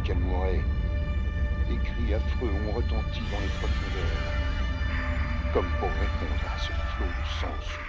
qu'elle mourait. Des cris affreux ont retenti dans les profondeurs, comme pour répondre à ce flot de sang soudain.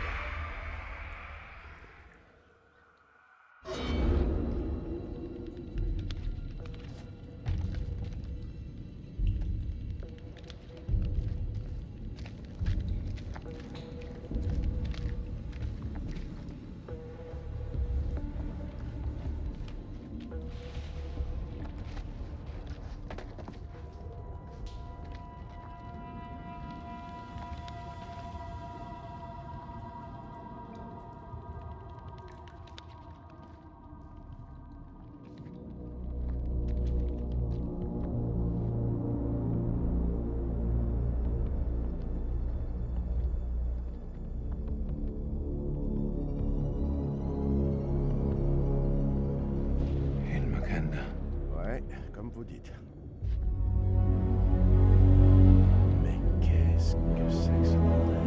Ouais, comme vous dites. Mais qu'est-ce que c'est que ce bordel?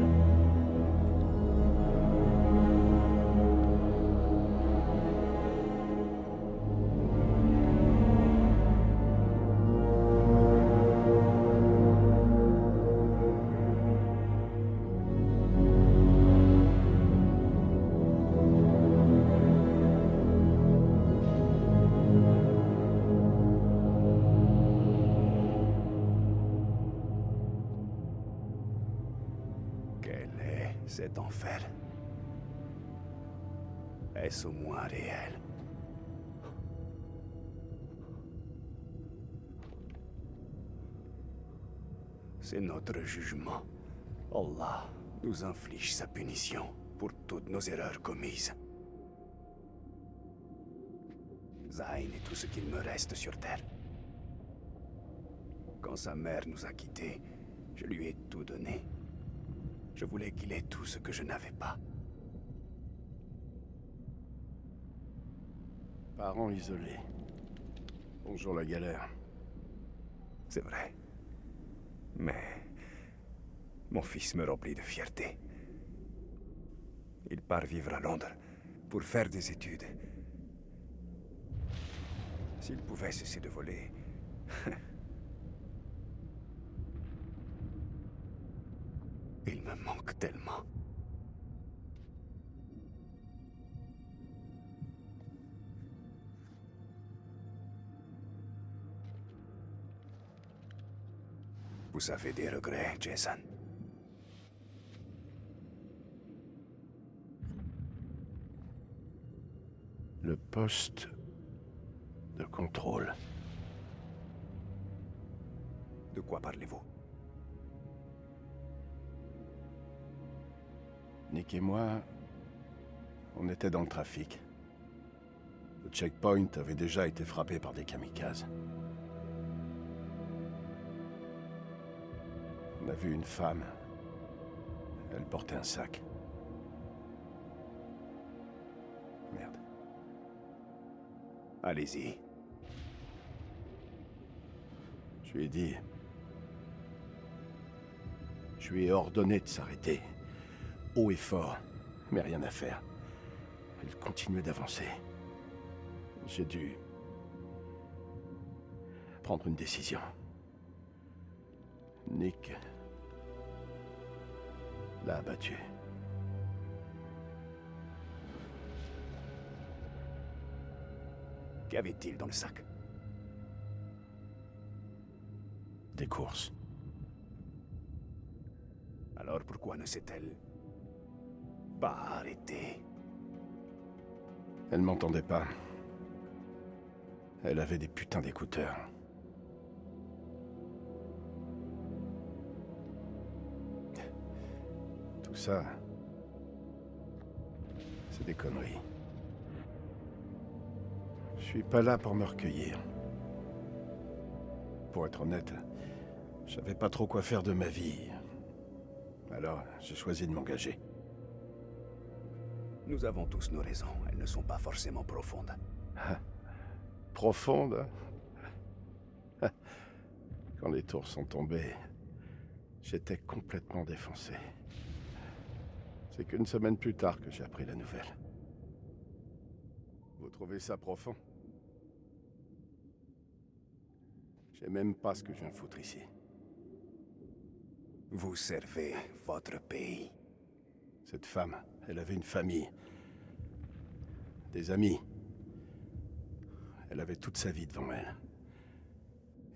Quel est cet enfer? Est-ce au moins réel? C'est notre jugement. Allah nous inflige sa punition pour toutes nos erreurs commises. Zayn est tout ce qu'il me reste sur Terre. Quand sa mère nous a quittés, je lui ai tout donné. Je voulais qu'il ait tout ce que je n'avais pas. Parents isolés. Bonjour la galère. C'est vrai. Mais mon fils me remplit de fierté. Il part vivre à Londres pour faire des études. S'il pouvait cesser de voler... Il me manque tellement. Vous avez des regrets, Jason? Le poste de contrôle. De quoi parlez-vous? Nick et moi, on était dans le trafic. Le checkpoint avait déjà été frappé par des kamikazes. On a vu une femme. Elle portait un sac. Merde. Allez-y. Je lui ai dit... Je lui ai ordonné de s'arrêter. Haut et fort, mais rien à faire. Elle continuait d'avancer. J'ai dû... prendre une décision. Nick... l'a abattu. Qu'avait-il dans le sac? Des courses. Alors pourquoi ne s'est-elle pas arrêtée? Elle m'entendait pas. Elle avait des putains d'écouteurs. Tout ça... c'est des conneries. Je suis pas là pour me recueillir. Pour être honnête, je savais pas trop quoi faire de ma vie. Alors, j'ai choisi de m'engager. Nous avons tous nos raisons. Elles ne sont pas forcément profondes. Profondes? Quand les tours sont tombées, j'étais complètement défoncé. C'est qu'une semaine plus tard que j'ai appris la nouvelle. Vous trouvez ça profond? Je sais même pas ce que je viens foutre ici. Vous servez votre pays. Cette femme, elle avait une famille. Des amis. Elle avait toute sa vie devant elle.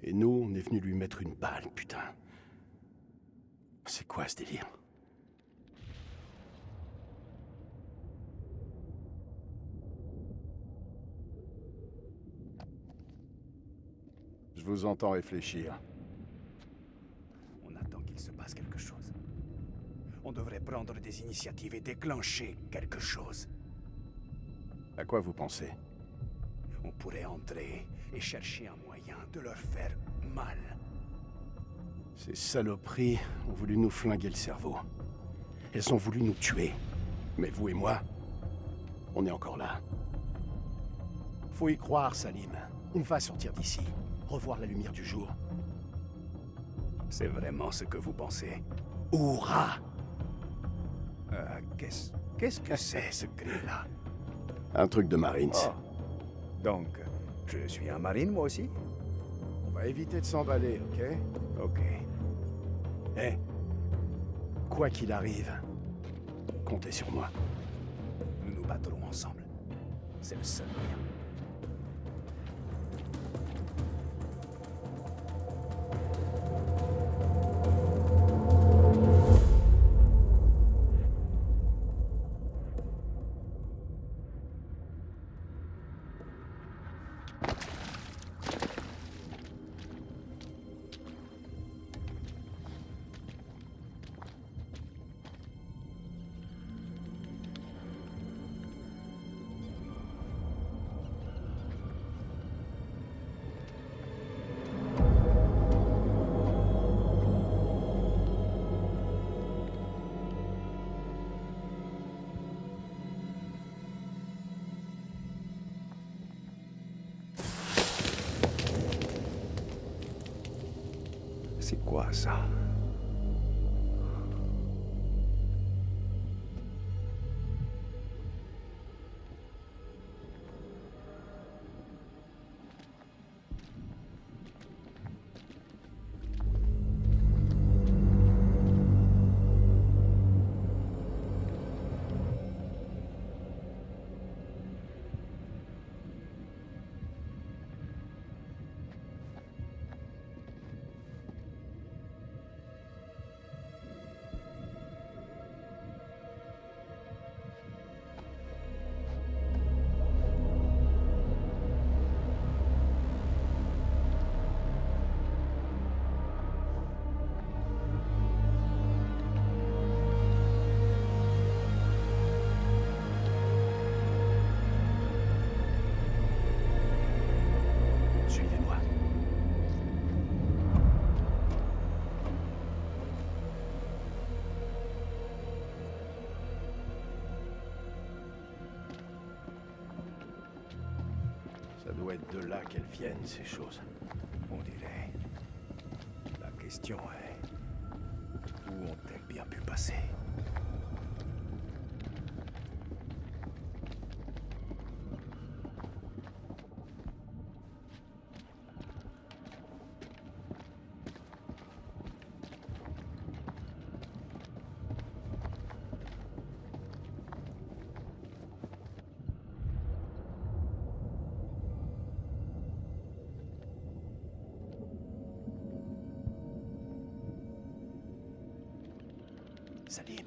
Et nous, on est venu lui mettre une balle, putain. C'est quoi ce délire? Je vous entends réfléchir. On attend qu'il se passe quelque chose. On devrait prendre des initiatives et déclencher quelque chose. À quoi vous pensez? On pourrait entrer et chercher un moyen de leur faire mal. Ces saloperies ont voulu nous flinguer le cerveau. Elles ont voulu nous tuer. Mais vous et moi, on est encore là. Faut y croire, Salim. On va sortir d'ici. Revoir la lumière du jour. C'est vraiment ce que vous pensez? Hourra! Qu'est-ce que c'est, ce cri-là? Un truc de Marines. Oh. Donc, je suis un marine, moi aussi? On va éviter de s'emballer, ok? Ok. Eh, quoi qu'il arrive, comptez sur moi. Nous nous battrons ensemble. C'est le seul moyen. C'est quoi ça? Suivez-moi. Ça doit être de là qu'elles viennent, ces choses. On dirait. La question est... Où ont-elles bien pu passer? Salim,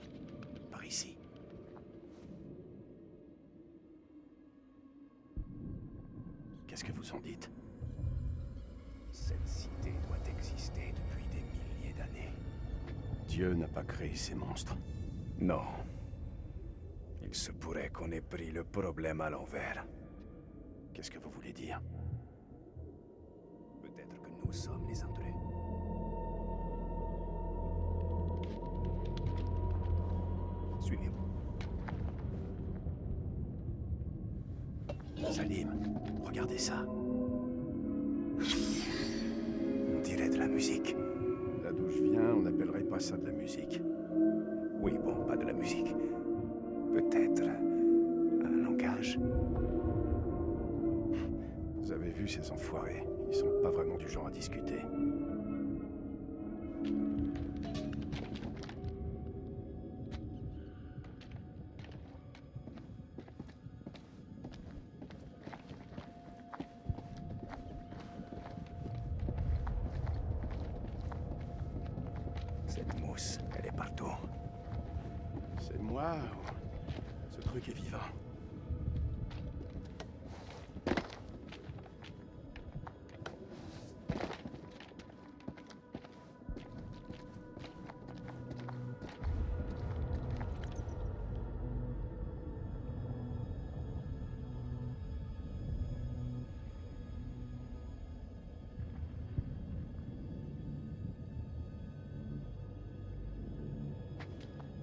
par ici. Qu'est-ce que vous en dites? Cette cité doit exister depuis des milliers d'années. Dieu n'a pas créé ces monstres. Non. Il se pourrait qu'on ait pris le problème à l'envers. Qu'est-ce que vous voulez dire? Peut-être que nous sommes les intrus. Suivez-moi. Salim, regardez ça. On dirait de la musique. Là d'où je viens, on n'appellerait pas ça de la musique. Oui, bon, pas de la musique. Peut-être un langage. Vous avez vu ces enfoirés? Ils sont pas vraiment du genre à discuter. Cette mousse, elle est partout. C'est moi ou ce truc est vivant?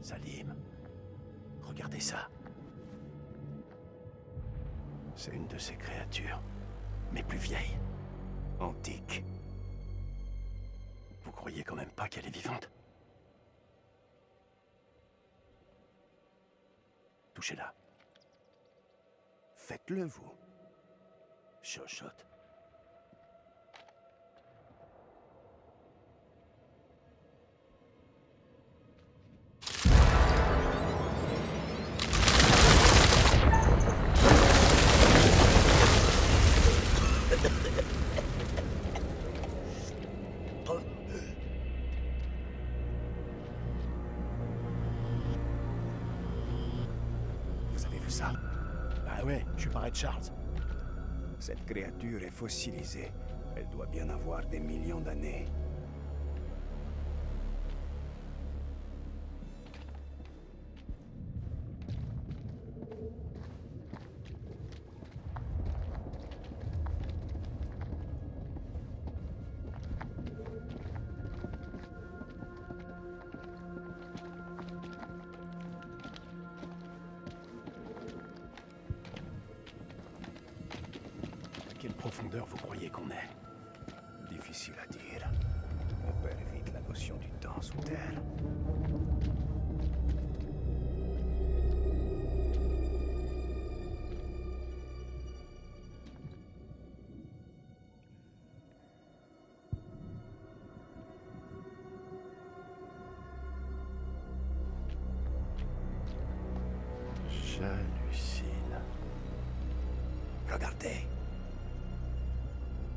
Salim, regardez ça. C'est une de ces créatures, mais plus vieille, antique. Vous croyez quand même pas qu'elle est vivante? Touchez-la. Faites-le, vous. Chuchote. Vous avez vu ça? Ah ouais, je suis pas Red Charles. Cette créature est fossilisée. Elle doit bien avoir des millions d'années. À quelle profondeur vous croyez qu'on est? Difficile à dire. On perd vite la notion du temps sous terre. J'hallucine. Regardez.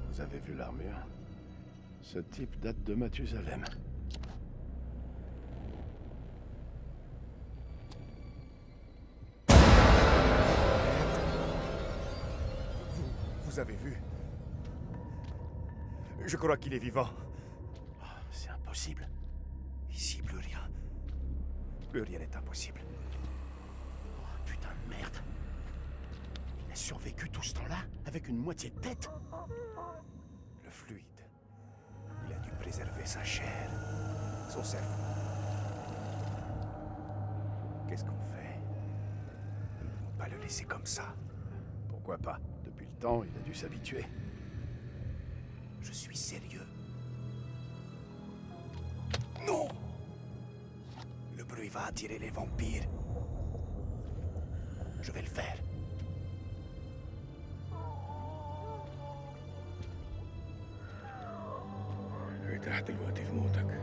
Vous avez vu l'armure? Ce type date de Mathusalem. Vous avez vu? Je crois qu'il est vivant. C'est impossible. Ici, plus rien. Plus rien n'est impossible. Oh, putain de merde. Il a survécu tout ce temps-là avec une moitié de tête? Le fluide. Il a dû préserver sa chair, son cerveau. Qu'est-ce qu'on fait? Nous ne pouvons pas le laisser comme ça. Pourquoi pas? Depuis le temps, il a dû s'habituer. Je suis sérieux. Non! Le bruit va attirer les vampires. Je vais le faire. ارتحت دلوقتي في موتك.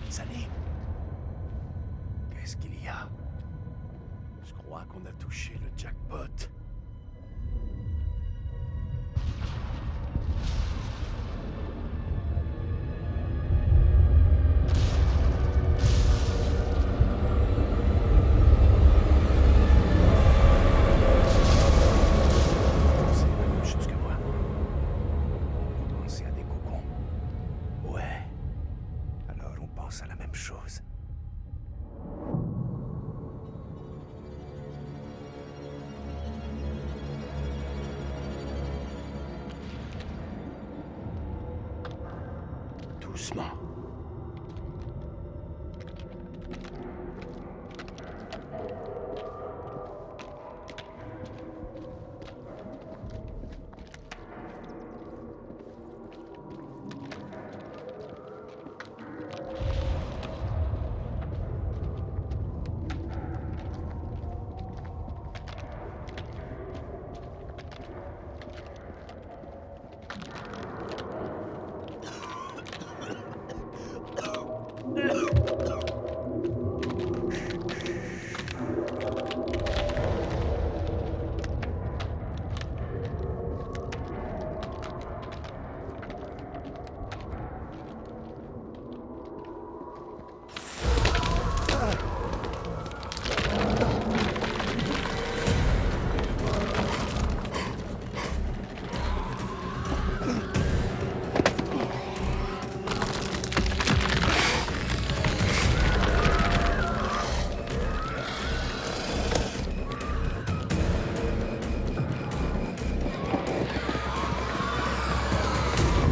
Salim, qu'est-ce qu'il y a? Je crois qu'on a touché le jackpot. C'est la même chose que moi. Vous pensez à des cocons? Ouais. Alors on pense à la même chose. Doucement.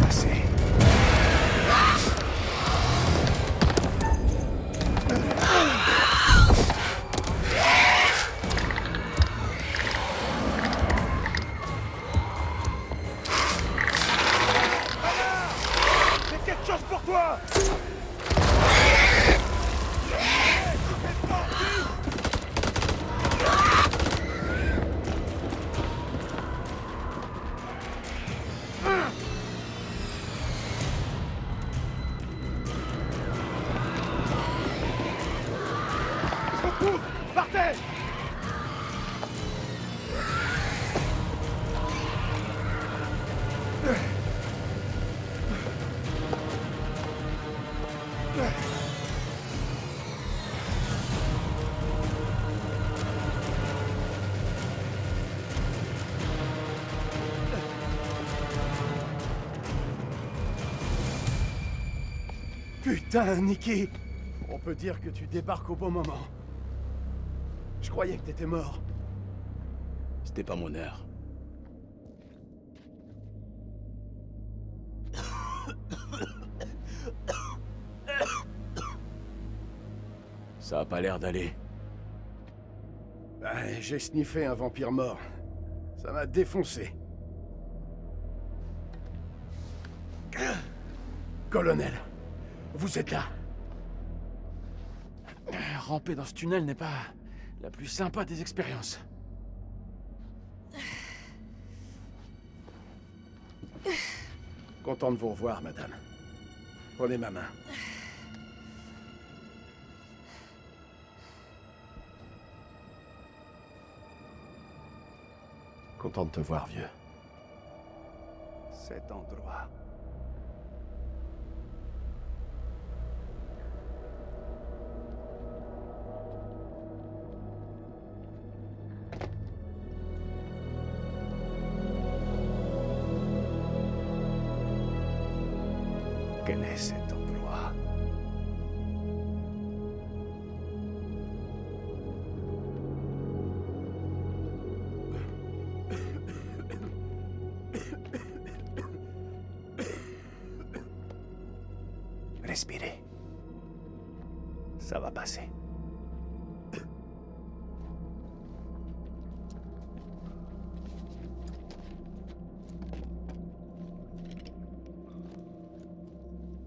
Passez. C'est quelque chose pour toi! Partez! Putain, Nicky! On peut dire que tu débarques au bon moment. Je croyais que t'étais mort. C'était pas mon heure. Ça a pas l'air d'aller. Ouais, j'ai sniffé un vampire mort. Ça m'a défoncé. Colonel, vous êtes là. Ramper dans ce tunnel n'est pas la plus sympa des expériences. Content de vous revoir, madame. Prenez ma main. Content de te voir, vieux. Cet endroit. respirer. Ça va passer.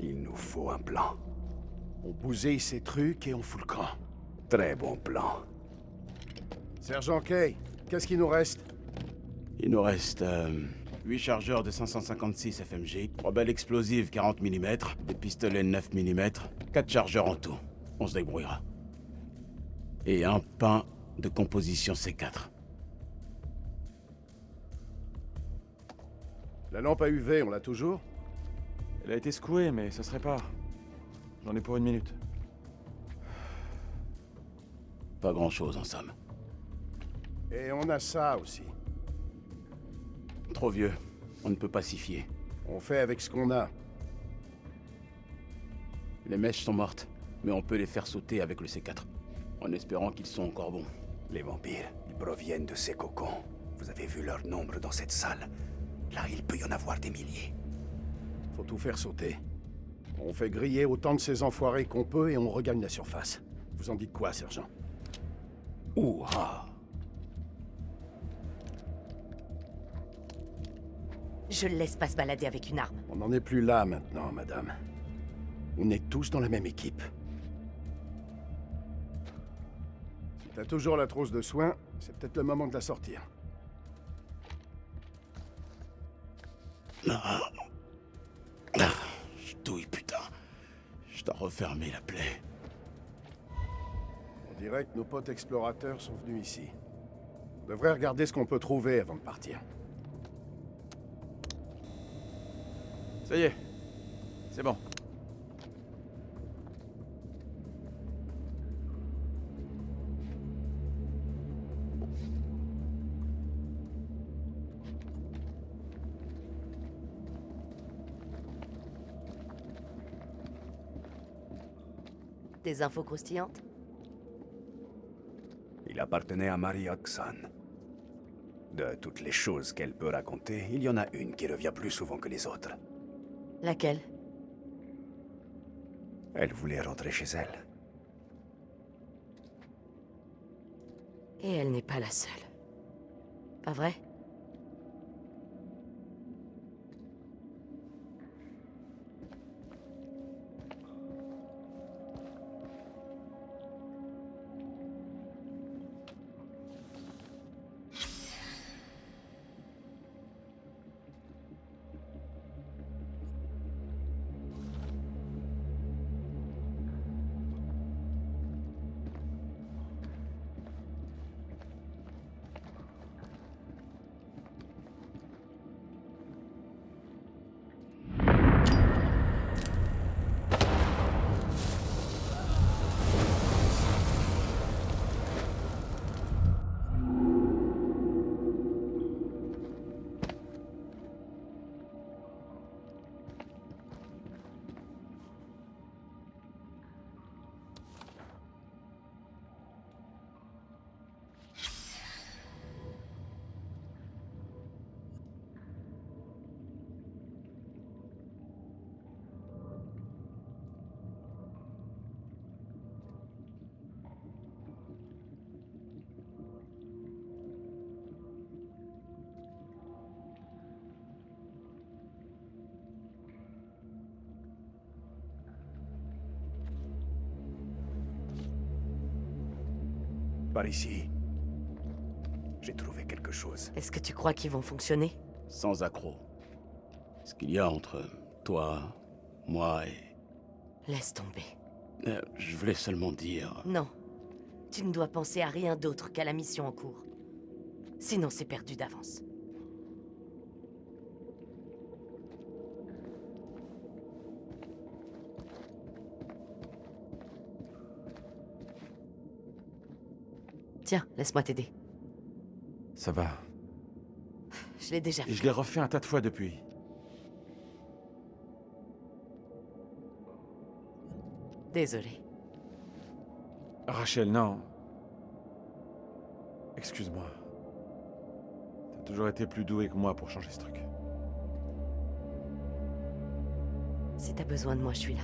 Il nous faut un plan. On bousille ces trucs et on fout le camp. Très bon plan. Sergent Kay, qu'est-ce qu'il nous reste? Il nous reste 8 chargeurs de 556 FMG, 3 balles explosives 40 mm, des pistolets 9 mm, 4 chargeurs en tout. On se débrouillera. Et un pain de composition C4. La lampe à UV, on l'a toujours? Elle a été secouée, mais ça se répare. J'en ai pour 1 minute. Pas grand-chose en somme. Et on a ça aussi. Trop vieux. On ne peut pas s'y fier. On fait avec ce qu'on a. Les mèches sont mortes, mais on peut les faire sauter avec le C4. En espérant qu'ils sont encore bons. Les vampires, ils proviennent de ces cocons. Vous avez vu leur nombre dans cette salle. Là, il peut y en avoir des milliers. Faut tout faire sauter. On fait griller autant de ces enfoirés qu'on peut et on regagne la surface. Vous en dites quoi, sergent? Ouah! Je le laisse pas se balader avec une arme. On n'en est plus là maintenant, madame. On est tous dans la même équipe. Si t'as toujours la trousse de soins, c'est peut-être le moment de la sortir. Je douille, putain. Je dois refermer la plaie. On dirait que nos potes explorateurs sont venus ici. On devrait regarder ce qu'on peut trouver avant de partir. Ça y est. C'est bon. Des infos croustillantes? Il appartenait à Marie Oxon. De toutes les choses qu'elle peut raconter, il y en a une qui revient plus souvent que les autres. Laquelle? Elle voulait rentrer chez elle. Et elle n'est pas la seule. Pas vrai? Par ici. J'ai trouvé quelque chose. Est-ce que tu crois qu'ils vont fonctionner? Sans accroc. Ce qu'il y a entre toi, moi et... Laisse tomber. je voulais seulement dire... Non. Tu ne dois penser à rien d'autre qu'à la mission en cours. Sinon, c'est perdu d'avance. Tiens, laisse-moi t'aider. Ça va. Je l'ai déjà Et fait. je l'ai refait un tas de fois depuis. Désolé. Rachel, non. Excuse-moi. T'as toujours été plus doué que moi pour changer ce truc. Si t'as besoin de moi, je suis là.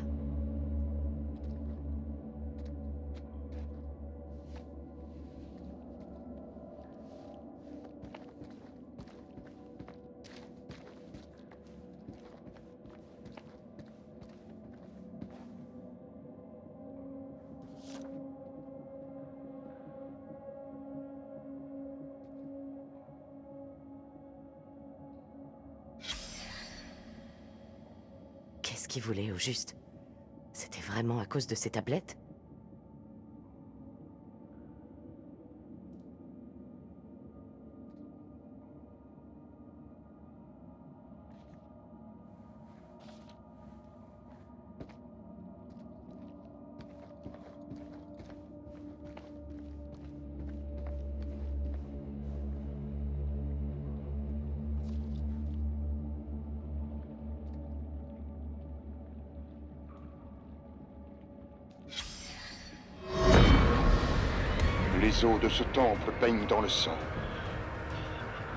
Qu'est-ce qu'il voulait au juste? C'était vraiment à cause de ces tablettes? Les eaux de ce temple baignent dans le sang.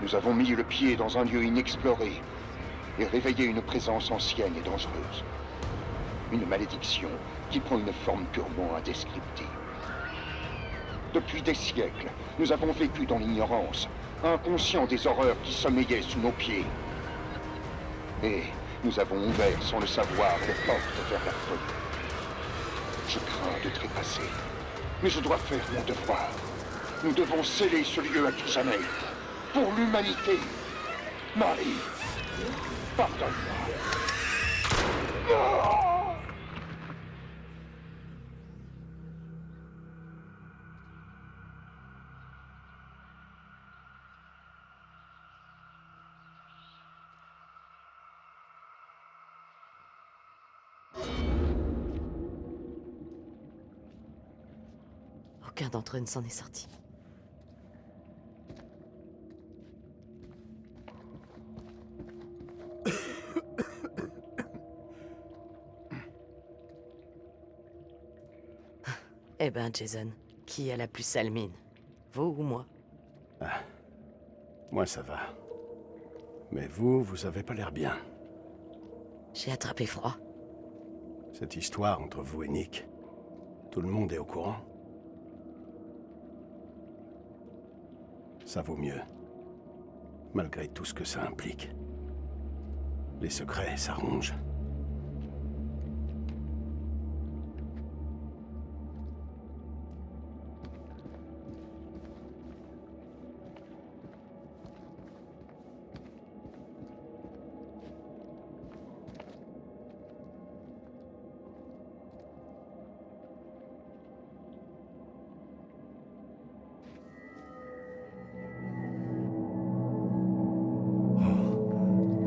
Nous avons mis le pied dans un lieu inexploré et réveillé une présence ancienne et dangereuse. Une malédiction qui prend une forme purement indescriptible. Depuis des siècles, nous avons vécu dans l'ignorance, inconscients des horreurs qui sommeillaient sous nos pieds. Et nous avons ouvert sans le savoir les portes vers la folie. Je crains de trépasser, mais je dois faire mon devoir. Nous devons sceller ce lieu à tout jamais. Pour l'humanité. Marie, pardonne-moi. Aucun d'entre eux ne s'en est sorti. Eh ben, Jason, qui a la plus sale mine? Vous ou moi? Moi, ça va. Mais vous avez pas l'air bien. J'ai attrapé froid. Cette histoire entre vous et Nick, tout le monde est au courant? Ça vaut mieux. Malgré tout ce que ça implique. Les secrets, ça ronge.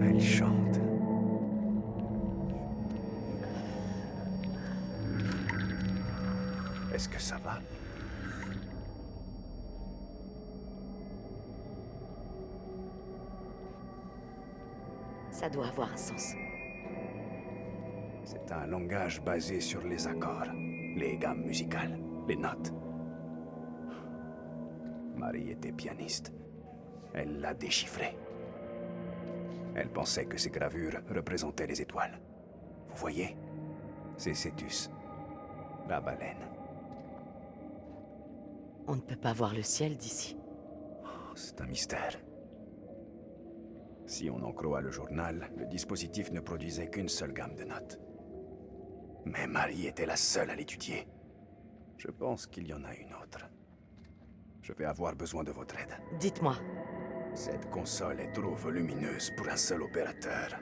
Elle chante. Est-ce que ça va? Ça doit avoir un sens. C'est un langage basé sur les accords, les gammes musicales, les notes. Marie était pianiste. Elle l'a déchiffré. Elle pensait que ces gravures représentaient les étoiles. Vous voyez? C'est Cétus, la baleine. On ne peut pas voir le ciel d'ici. C'est un mystère. Si on en croit le journal, le dispositif ne produisait qu'une seule gamme de notes. Mais Marie était la seule à l'étudier. Je pense qu'il y en a une autre. Je vais avoir besoin de votre aide. Dites-moi, Cette console est trop volumineuse pour un seul opérateur.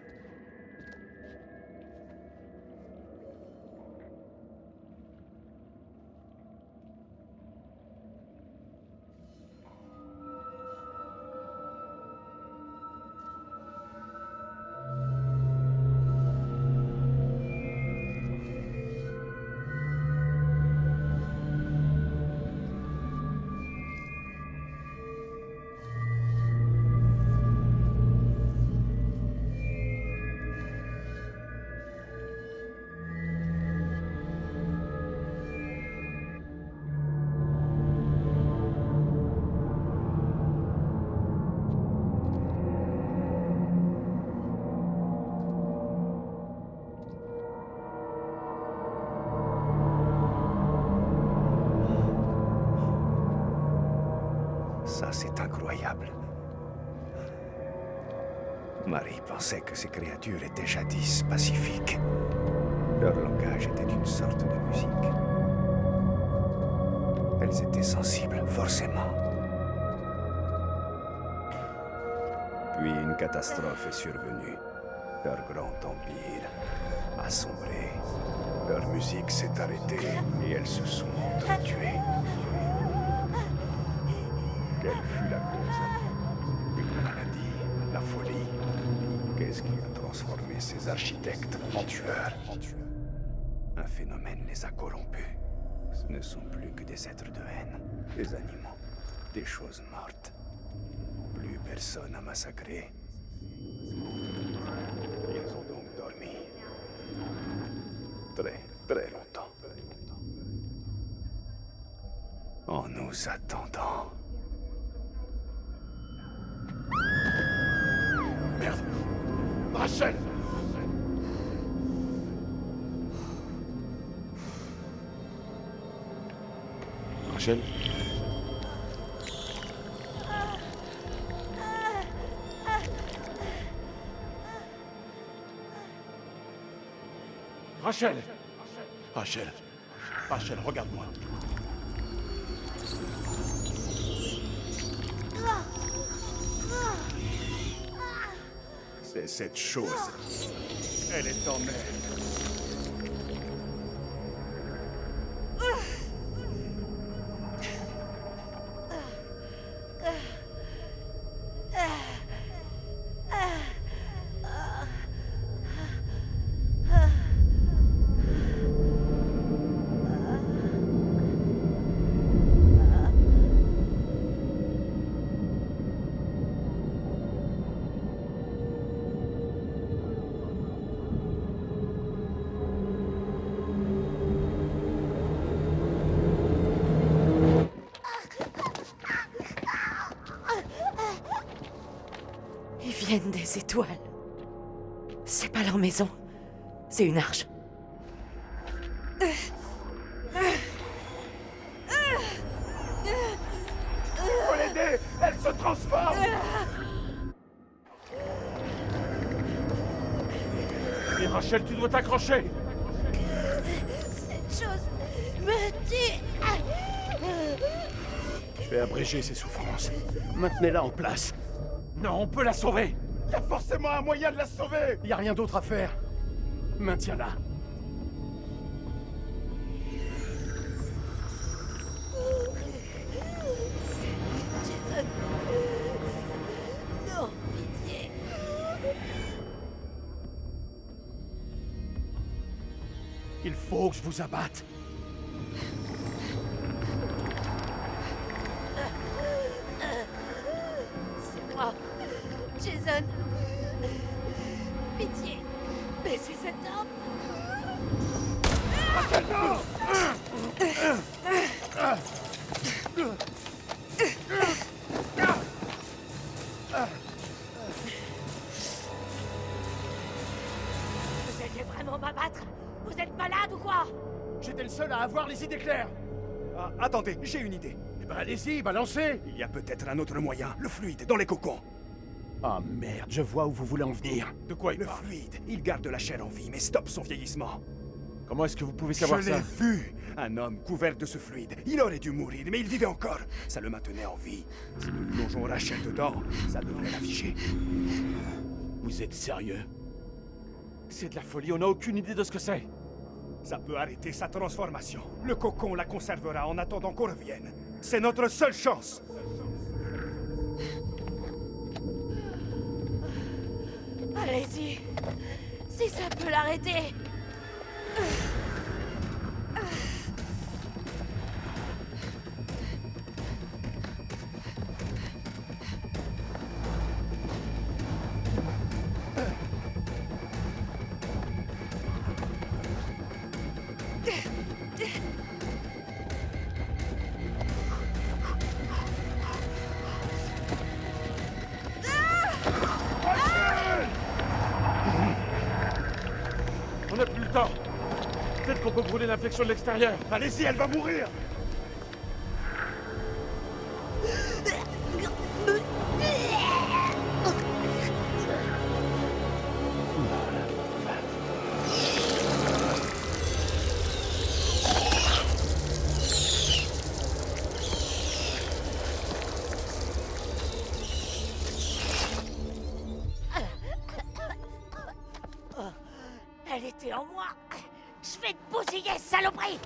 Ça, c'est incroyable. Marie pensait que ces créatures étaient jadis pacifiques. Leur langage était une sorte de musique. Elles étaient sensibles, forcément. Puis une catastrophe est survenue. Leur grand empire a sombré. Leur musique s'est arrêtée et elles se sont entretuées. Quelle fut la cause? Une maladie? La folie? Qu'est-ce qui a transformé ces architectes en tueurs? Un phénomène les a corrompus. Ce ne sont plus que des êtres de haine, des animaux, des choses mortes. Plus personne à massacrer. Ils ont donc dormi. Très longtemps. En nous attendant. Merde! Rachel! Rachel? Rachel! Rachel! Rachel, regarde-moi. C'est cette chose. Elle est en elle. Ils viennent des étoiles. C'est pas leur maison. C'est une arche. Faut l'aider! Elle se transforme! Et Rachel, tu dois t'accrocher! Cette chose me tue. Je vais abréger ses souffrances. Maintenez-la en place. Non, on peut la sauver! Il y a forcément un moyen de la sauver! Il y a rien d'autre à faire. Maintiens-la. Jason. Non, pitié. Il faut que je vous abatte. C'est moi. Jason. Pitié. Baissez cette arme. Vous alliez vraiment m'abattre? Vous êtes malade ou quoi? J'étais le seul à avoir les idées claires. Ah, attendez, j'ai une idée. Eh ben allez-y, balancez. Il y a peut-être un autre moyen. Le fluide, dans les cocons. Ah merde, je vois où vous voulez en venir. De quoi il Le parle? fluide, il garde la chair en vie, mais stoppe son vieillissement. Comment est-ce que vous pouvez savoir Je l'ai ça? vu. Un homme couvert de ce fluide. Il aurait dû mourir, mais il vivait encore. Ça le maintenait en vie. Si nous plongeons Rachel dedans, ça devrait l'afficher. Vous êtes sérieux? C'est de la folie, on n'a aucune idée de ce que c'est! Ça peut arrêter sa transformation. Le cocon la conservera en attendant qu'on revienne. C'est notre seule chance. Allez-y. Si ça peut l'arrêter. On n'a plus le temps! Peut-être qu'on peut brûler l'infection de l'extérieur! Allez-y, elle va mourir. Yes, saloperie!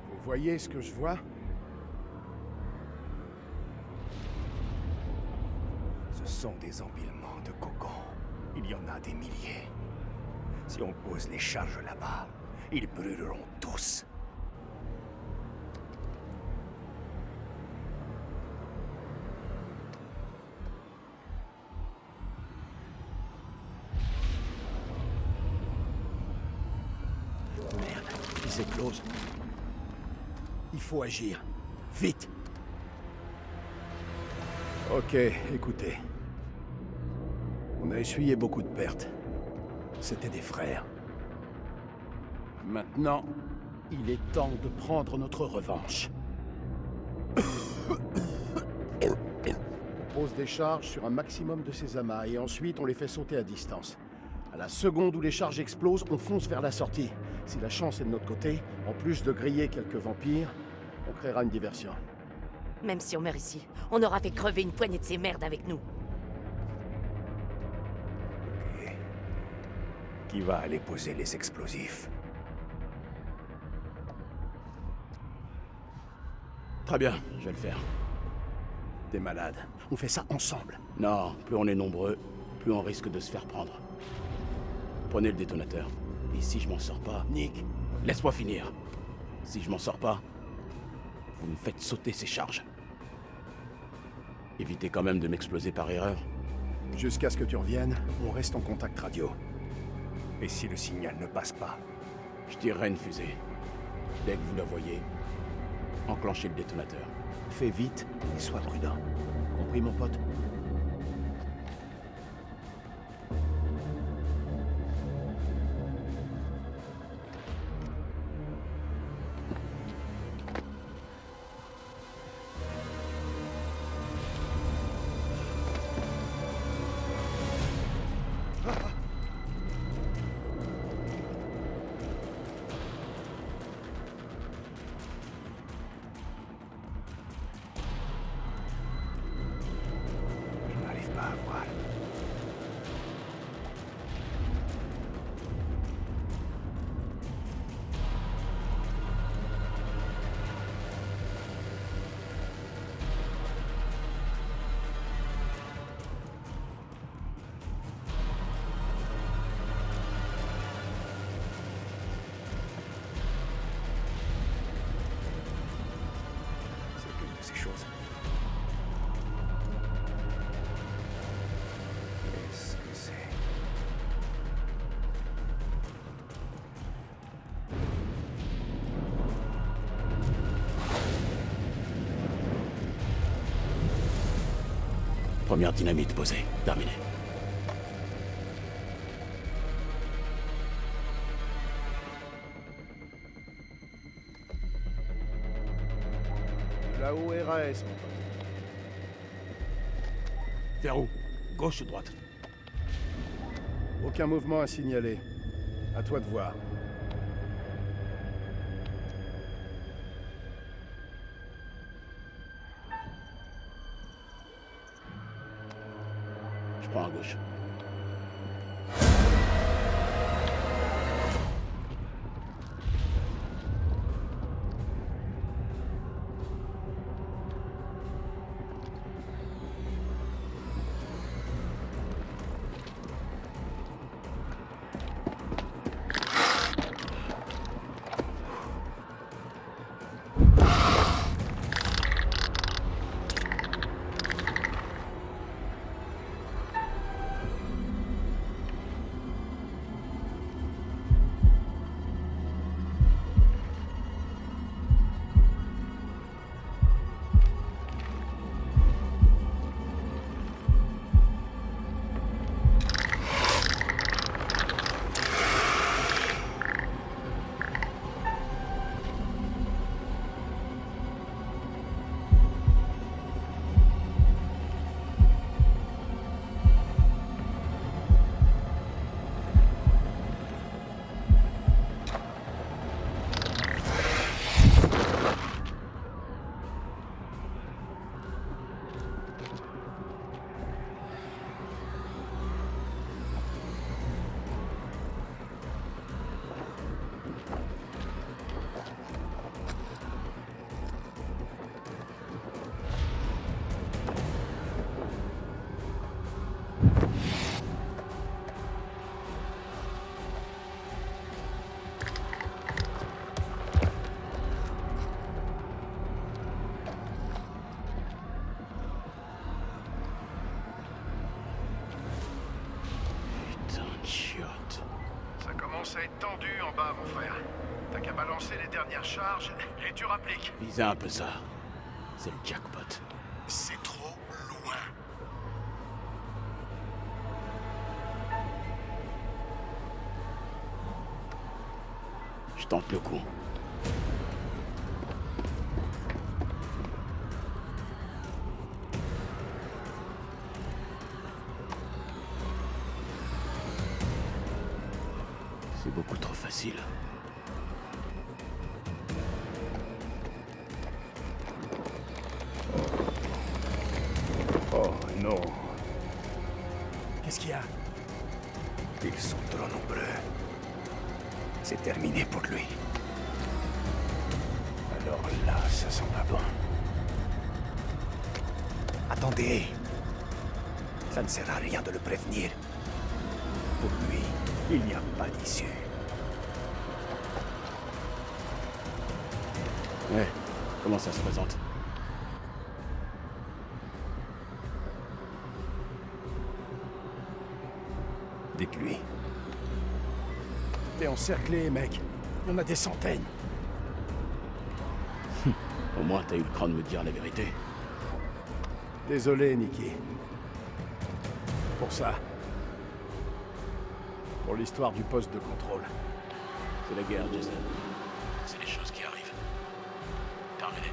Vous voyez ce que je vois? Ce sont des empilements de cocons. Il y en a des milliers. Si on pose les charges là-bas, ils brûleront tous. Merde, ils éclosent. Il faut agir. Vite! Ok, écoutez. On a essuyé beaucoup de pertes. C'était des frères. Maintenant, il est temps de prendre notre revanche. On pose des charges sur un maximum de ces amas et ensuite on les fait sauter à distance. À la seconde où les charges explosent, on fonce vers la sortie. Si la chance est de notre côté, en plus de griller quelques vampires, on créera une diversion. Même si on meurt ici, on aura fait crever une poignée de ces merdes avec nous. Et qui va aller poser les explosifs? Très bien, je vais le faire. T'es malade. On fait ça ensemble. Non, plus on est nombreux, plus on risque de se faire prendre. Prenez le détonateur. Et si je m'en sors pas... Nick, Laisse-moi finir. Si je m'en sors pas, vous me faites sauter ces charges. Évitez quand même de m'exploser par erreur. jusqu'à ce que tu reviennes, on reste en contact radio. Et si le signal ne passe pas? Je tirerai une fusée. Dès que vous la voyez, enclenchez le détonateur. Fais vite et sois prudent. Compris, mon pote? Première dynamite posée. Terminé. Là-haut, RAS, mon pote. Vers où? Gauche ou droite? Aucun mouvement à signaler. À toi de voir. Je prends à gauche. Ça commence à être tendu en bas, mon frère. T'as qu'à balancer les dernières charges et tu rappliques. Visez un peu ça. C'est le jackpot. C'est trop loin. Je tente le coup. C'est beaucoup trop facile. Oh non, Qu'est-ce qu'il y a? ils sont trop nombreux. C'est terminé pour lui. Alors là, ça sent pas bon. Attendez. Ça ne sert à rien de le prévenir. Pour lui, il n'y a pas d'issue. Ouais, comment ça se présente? Dites-lui. T'es encerclé, mec. Il y en a des centaines. Au moins, t'as eu le cran de me dire la vérité. Désolé, Nicky. Pour ça. Pour l'histoire du poste de contrôle. C'est la guerre, Jason. C'est les choses qui arrivent. Terminé.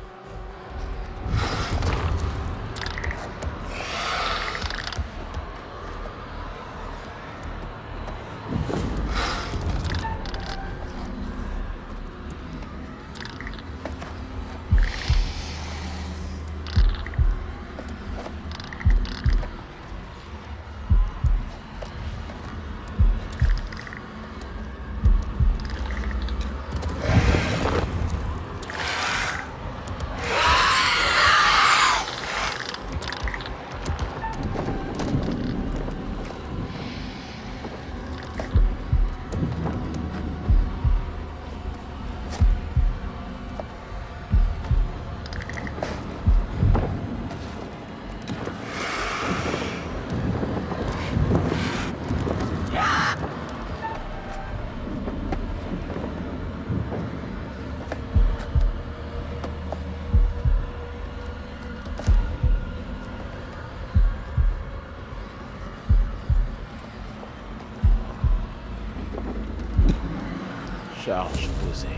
Charge posée.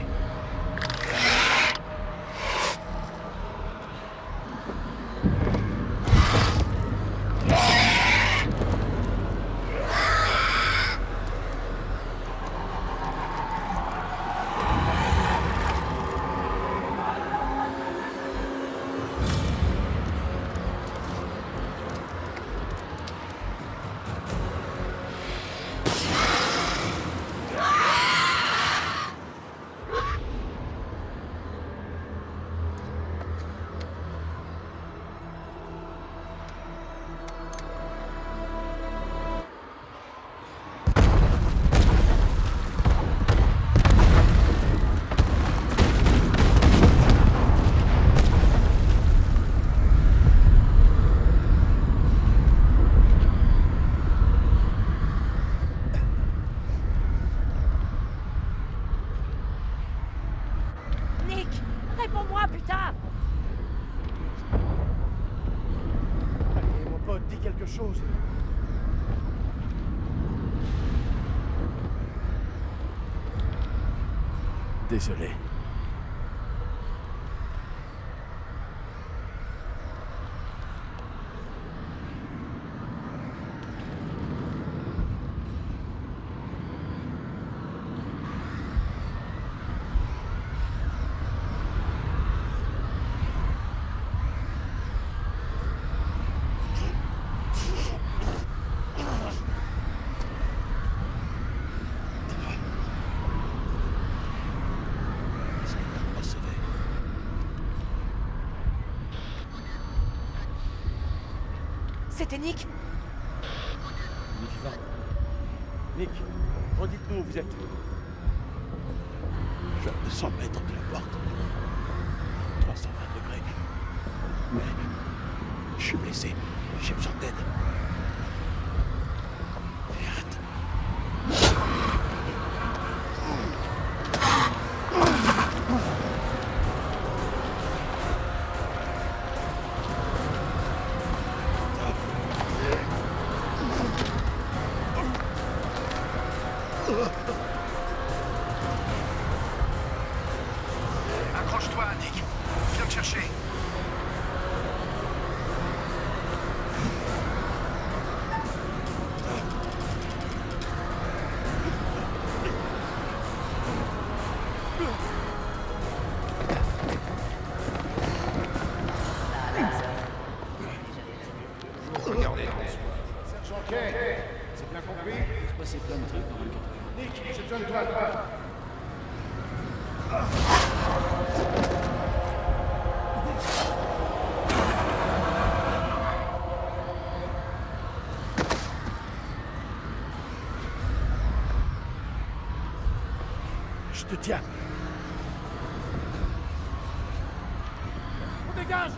Nick, réponds-moi, putain! Allez, mon pote, dis quelque chose. Désolé. C'était Nick? Il est vivant. Nick, redites-nous où vous êtes. Je suis à 200 mètres de la porte. 320 degrés. Mais je suis blessé. J'ai besoin d'aide. Merde. Accroche-toi, Nick. Viens te chercher. Sergent Kay, c'est bien compris? Il se passait plein de trucs en 24 heures. Nick, j'ai besoin de toi. Je te tiens. On dégage!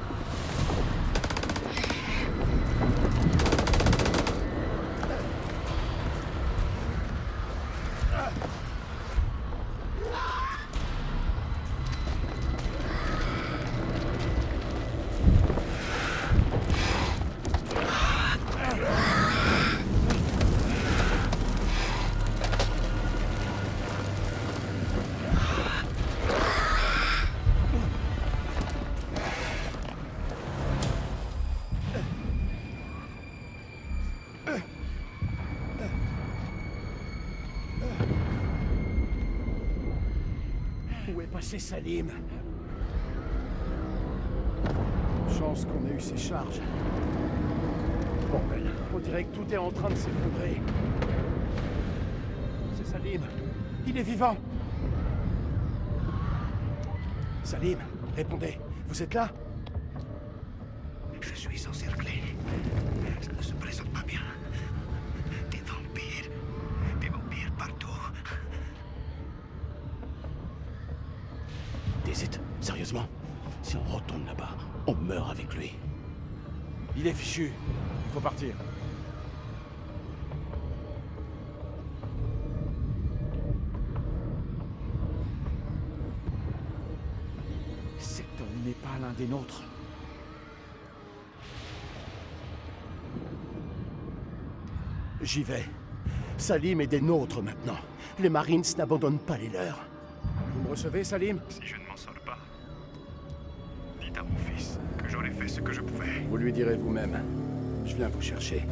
Où est passé Salim? Chance qu'on ait eu ces charges. Bon, ben, on dirait que tout est en train de s'effondrer. C'est Salim. Il est vivant. Salim, répondez. Vous êtes là? Je suis encerclé. Ça ne se présente pas bien. Des vampires partout. Décide, sérieusement? Si on retourne là-bas, on meurt avec lui. Il est fichu. Il faut partir. Cet homme n'est pas l'un des nôtres. J'y vais. Salim est des nôtres maintenant. Les Marines n'abandonnent pas les leurs. Vous recevez, Salim? Si je ne m'en sors pas, dites à mon fils que j'aurais fait ce que je pouvais. Vous lui direz vous-même. Je viens vous chercher.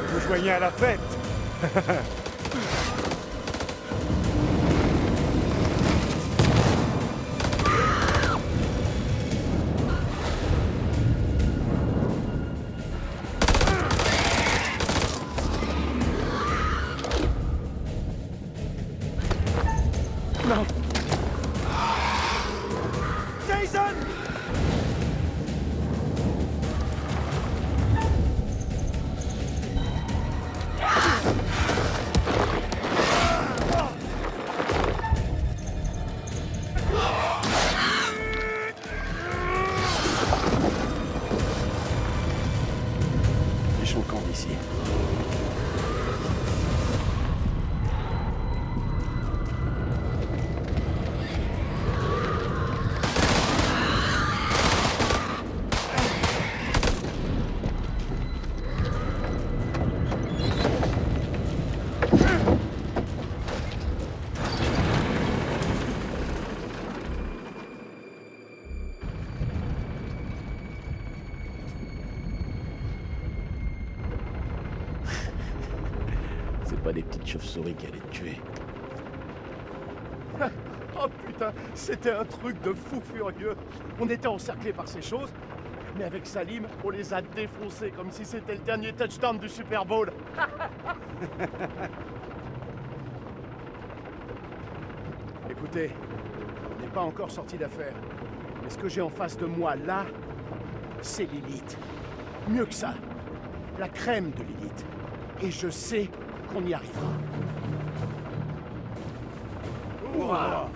Vous joignez à la fête. Non! Jason! Fichons le camp d'ici. C'est pas des petites chauves-souris qui allaient te tuer. Oh putain, c'était un truc de fou furieux. On était encerclés par ces choses, mais avec Salim, on les a défoncés comme si c'était le dernier touchdown du Super Bowl. Écoutez, on n'est pas encore sorti d'affaire. Mais ce que j'ai en face de moi, là, c'est l'élite. Mieux que ça, la crème de l'élite. Et je sais qu'on y arrivera. Ouah.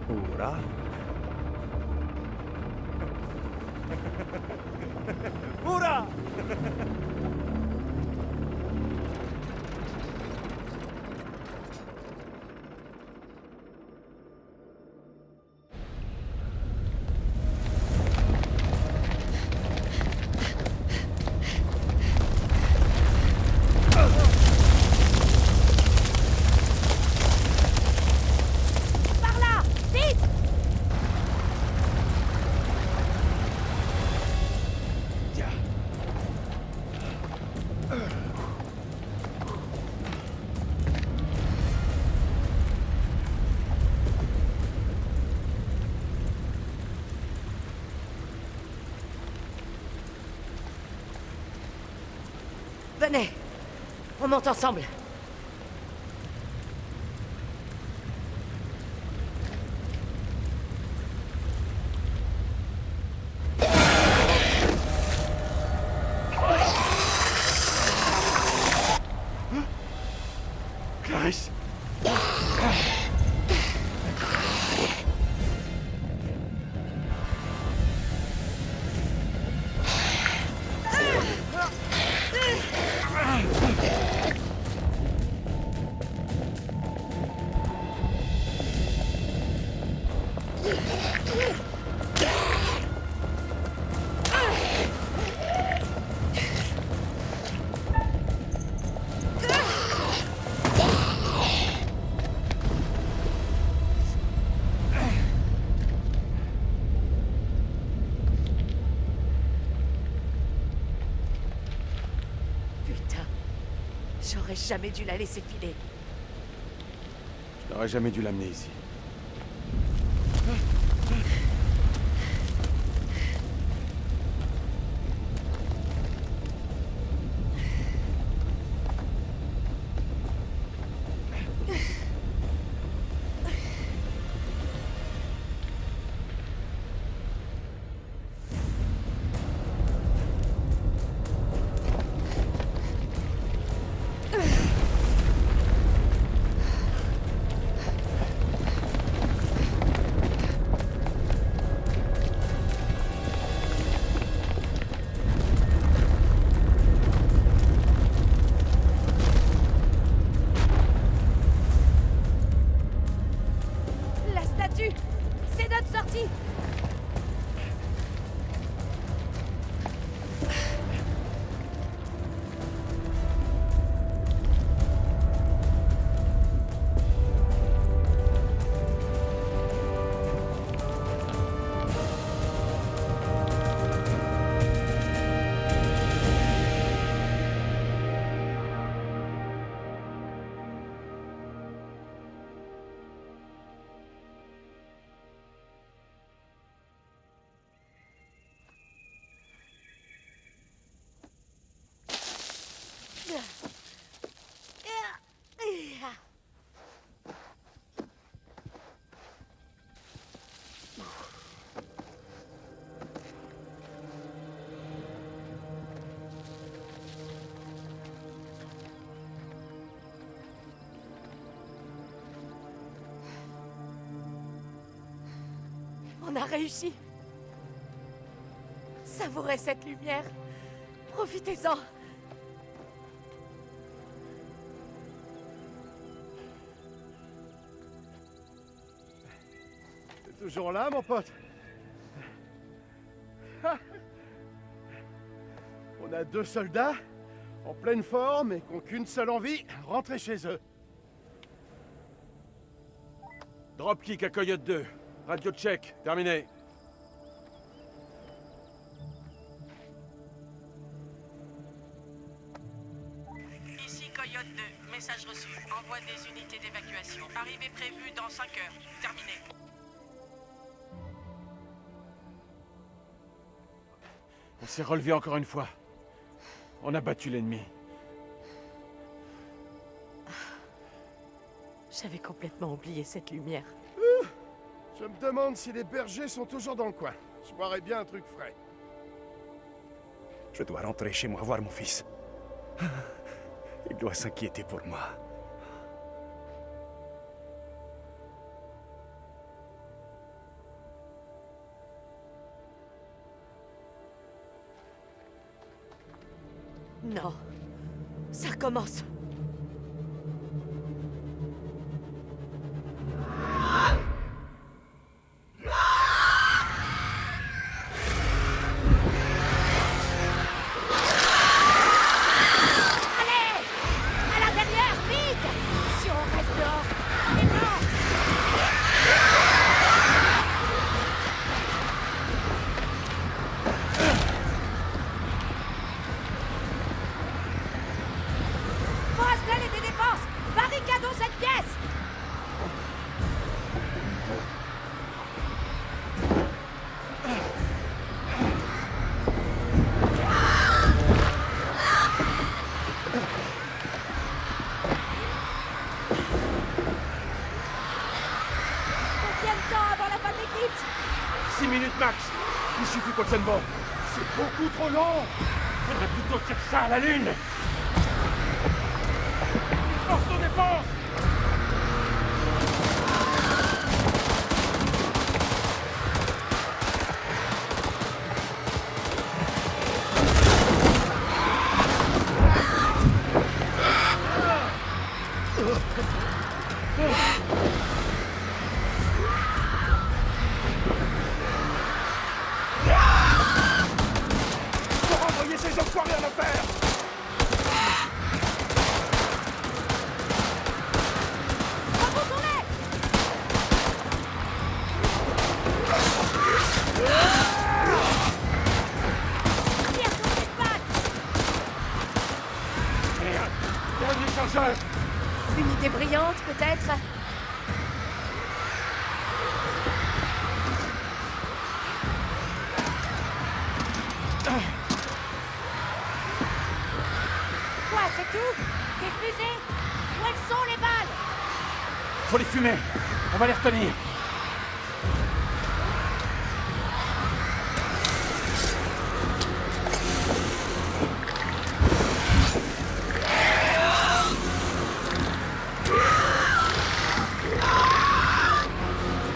Hurrah! Hurrah! Par là! Vite! Venez! On monte ensemble! Clarisse! Putain! J'aurais jamais dû la laisser filer. Je n'aurais jamais dû l'amener ici. parti. On a réussi. Savourez cette lumière. Profitez-en. T'es toujours là, mon pote? On a 2 soldats, en pleine forme et qui n'ont qu'une seule envie, rentrer chez eux. Dropkick à Coyote 2. Radio check, terminé. Ici Coyote 2, message reçu. Envoi des unités d'évacuation. Arrivée prévue dans 5 heures. Terminé. On s'est relevé encore une fois. On a battu l'ennemi. J'avais complètement oublié cette lumière. Je me demande si les bergers sont toujours dans le coin. Je boirais bien un truc frais. Je dois rentrer chez moi voir mon fils. Il doit s'inquiéter pour moi. Non. Ça recommence. Combien de temps avant la fin de l'éclipse? 6 minutes max. Il suffit qu'on tienne bon. C'est beaucoup trop long! Faudrait plutôt tirer ça à la lune. Force nos défenses. Faut renvoyer ces enfoirés en enfer! Merde. Dernier chargeur. Une idée brillante, peut-être? Quoi, c'est tout? Des fusées? Où elles sont, les balles? Faut les fumer. On va les retenir.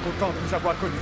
Content de vous avoir connu.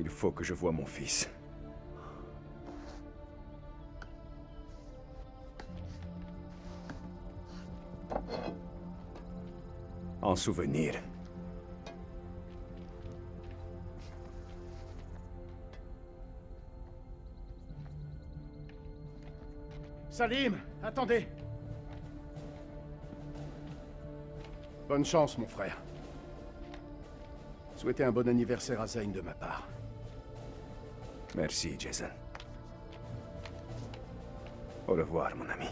Il faut que je voie mon fils. En souvenir. Salim, attendez. Bonne chance, mon frère. Souhaitez un bon anniversaire à Zane de ma part. Merci, Jason. Au revoir, mon ami.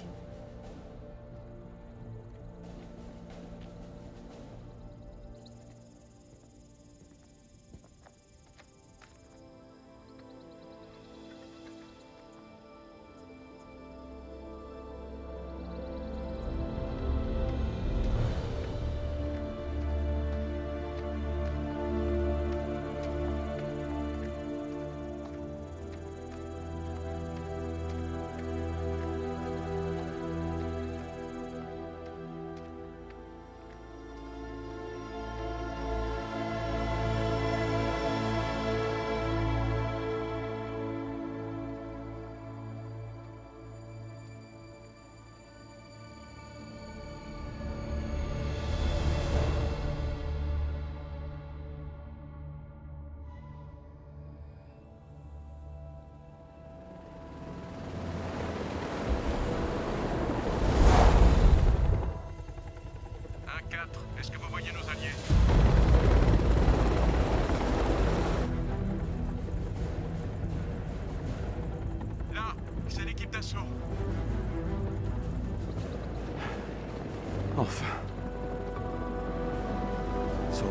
Est-ce que vous voyez nos alliés? Là, c'est l'équipe d'assaut. Enfin. Sauvé.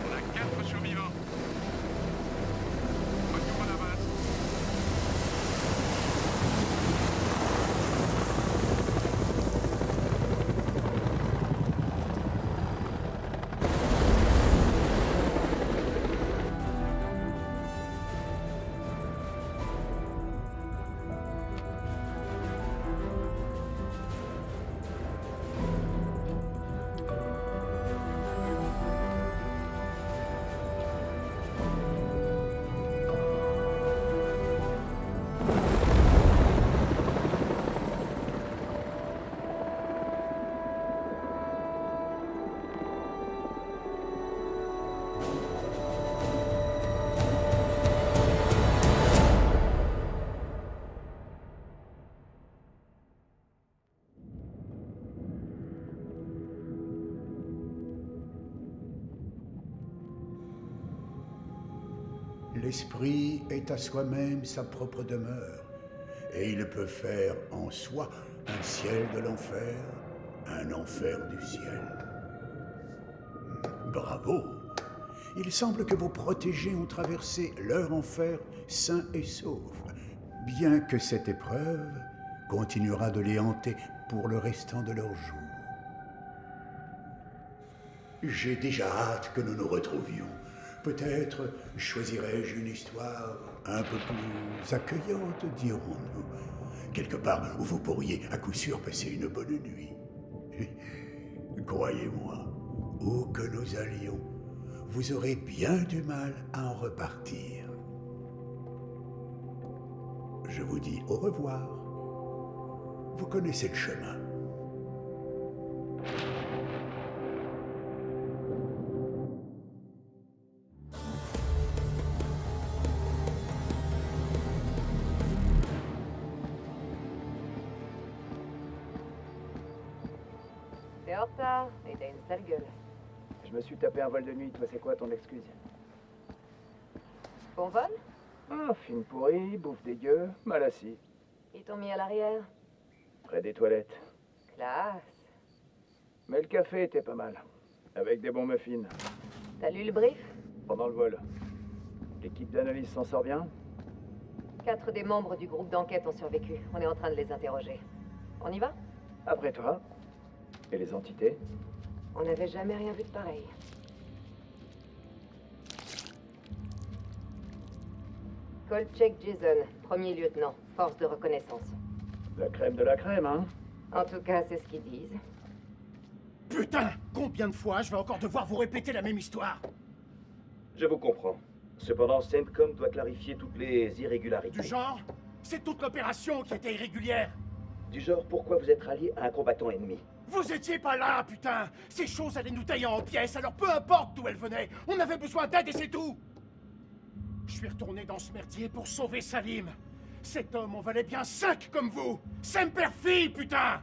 On a 4 survivants. Retour à la base. L'esprit est à soi-même sa propre demeure, et il peut faire en soi un ciel de l'enfer, un enfer du ciel. Bravo! Il semble que vos protégés ont traversé leur enfer sains et saufs, bien que cette épreuve continuera de les hanter pour le restant de leurs jours. J'ai déjà hâte que nous nous retrouvions. Peut-être choisirais-je une histoire un peu plus accueillante, dirons-nous. Quelque part où vous pourriez à coup sûr passer une bonne nuit. Croyez-moi, où que nous allions, vous aurez bien du mal à en repartir. Je vous dis au revoir. Vous connaissez le chemin. T'es en retard et t'as une sale gueule. Je me suis tapé un vol de nuit, toi c'est quoi ton excuse? Bon vol? Ah, film pourri, bouffe dégueu, mal assis. Ils t'ont mis à l'arrière. Près des toilettes. Classe. Mais le café était pas mal. Avec des bons muffins. T'as lu le brief? Pendant le vol. L'équipe d'analyse s'en sort bien? 4 des membres du groupe d'enquête ont survécu. On est en train de les interroger. On y va? Après toi. Et les entités? On n'avait jamais rien vu de pareil. Kolchak Jason, premier lieutenant, force de reconnaissance. La crème de la crème, hein? En tout cas, c'est ce qu'ils disent. Putain! Combien de fois je vais encore devoir vous répéter la même histoire? Je vous comprends. Cependant, CENTCOM doit clarifier toutes les irrégularités. Du genre? C'est toute l'opération qui était irrégulière! Du genre, pourquoi vous êtes rallié à un combattant ennemi? Vous étiez pas là, putain! Ces choses allaient nous tailler en pièces, alors peu importe d'où elles venaient, on avait besoin d'aide et c'est tout! Je suis retourné dans ce merdier pour sauver Salim. Cet homme en valait bien 5 comme vous! Semper Fi, putain!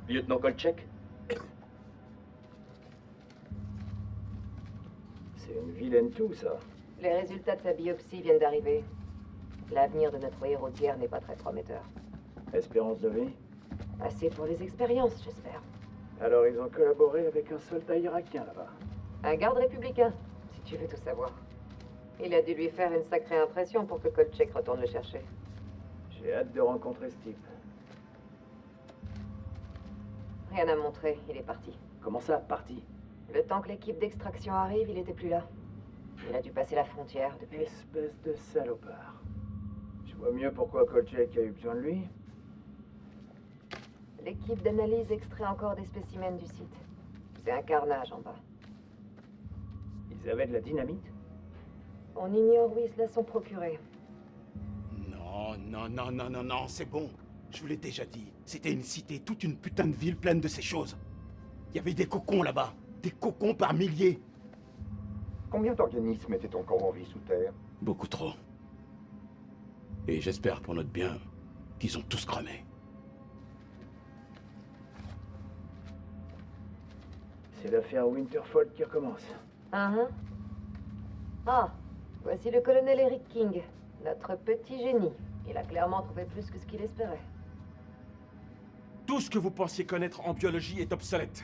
Lieutenant Kolchak? C'est une vilaine toux, ça. Les résultats de sa biopsie viennent d'arriver. L'avenir de notre héros d'hier n'est pas très prometteur. Espérance de vie? Assez pour les expériences, j'espère. Alors ils ont collaboré avec un soldat irakien là-bas. Un garde républicain, si tu veux tout savoir. Il a dû lui faire une sacrée impression pour que Kolchak retourne le chercher. J'ai hâte de rencontrer ce type. Rien à montrer, il est parti. Comment ça, parti? Le temps que l'équipe d'extraction arrive, il était plus là. Il a dû passer la frontière depuis. Espèce de salopard. Je vois mieux pourquoi Kolchak a eu besoin de lui. L'équipe d'analyse extrait encore des spécimens du site. C'est un carnage en bas. Ils avaient de la dynamite? On ignore où ils se la sont procurés. Non, c'est bon. Je vous l'ai déjà dit. C'était une cité, toute une putain de ville pleine de ces choses. Il y avait des cocons là-bas. Des cocons par milliers. Combien d'organismes étaient encore en vie sous terre? Beaucoup trop. Et j'espère pour notre bien qu'ils ont tous cramé. C'est l'affaire Winterfold qui recommence. Ah, voici le colonel Eric King, notre petit génie. Il a clairement trouvé plus que ce qu'il espérait. Tout ce que vous pensiez connaître en biologie est obsolète.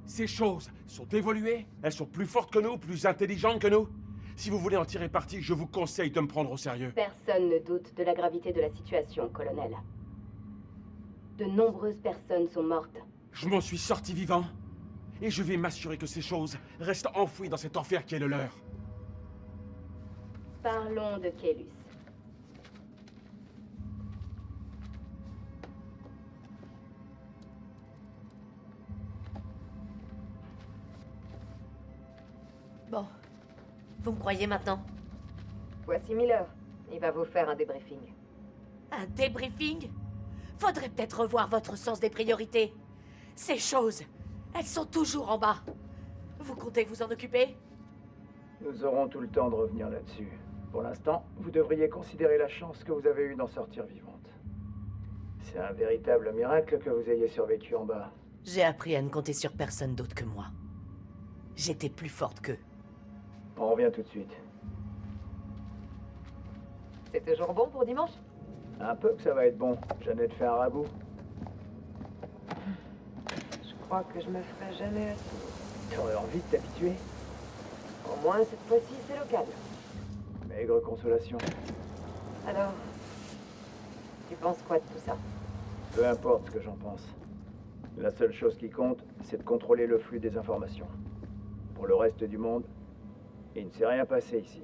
Ces choses sont évoluées, elles sont plus fortes que nous, plus intelligentes que nous. Si vous voulez en tirer parti, je vous conseille de me prendre au sérieux. Personne ne doute de la gravité de la situation, colonel. De nombreuses personnes sont mortes. Je m'en suis sorti vivant. Et je vais m'assurer que ces choses restent enfouies dans cet enfer qui est le leur. Parlons de Kélus. Bon. Vous me croyez maintenant? Voici Miller. Il va vous faire un débriefing. Un débriefing? Faudrait peut-être revoir votre sens des priorités. Ces choses, elles sont toujours en bas. Vous comptez vous en occuper? Nous aurons tout le temps de revenir là-dessus. Pour l'instant, vous devriez considérer la chance que vous avez eue d'en sortir vivante. C'est un véritable miracle que vous ayez survécu en bas. J'ai appris à ne compter sur personne d'autre que moi. J'étais plus forte qu'eux. On revient tout de suite. C'est toujours bon pour dimanche? Un peu que ça va être bon. Jeannette fait un ragoût. Je crois que je me ferai jamais assez. T'aurais envie de t'habituer? Au moins, cette fois-ci, c'est local. Maigre consolation. Alors, tu penses quoi de tout ça? Peu importe ce que j'en pense. La seule chose qui compte, c'est de contrôler le flux des informations. Pour le reste du monde, il ne s'est rien passé ici.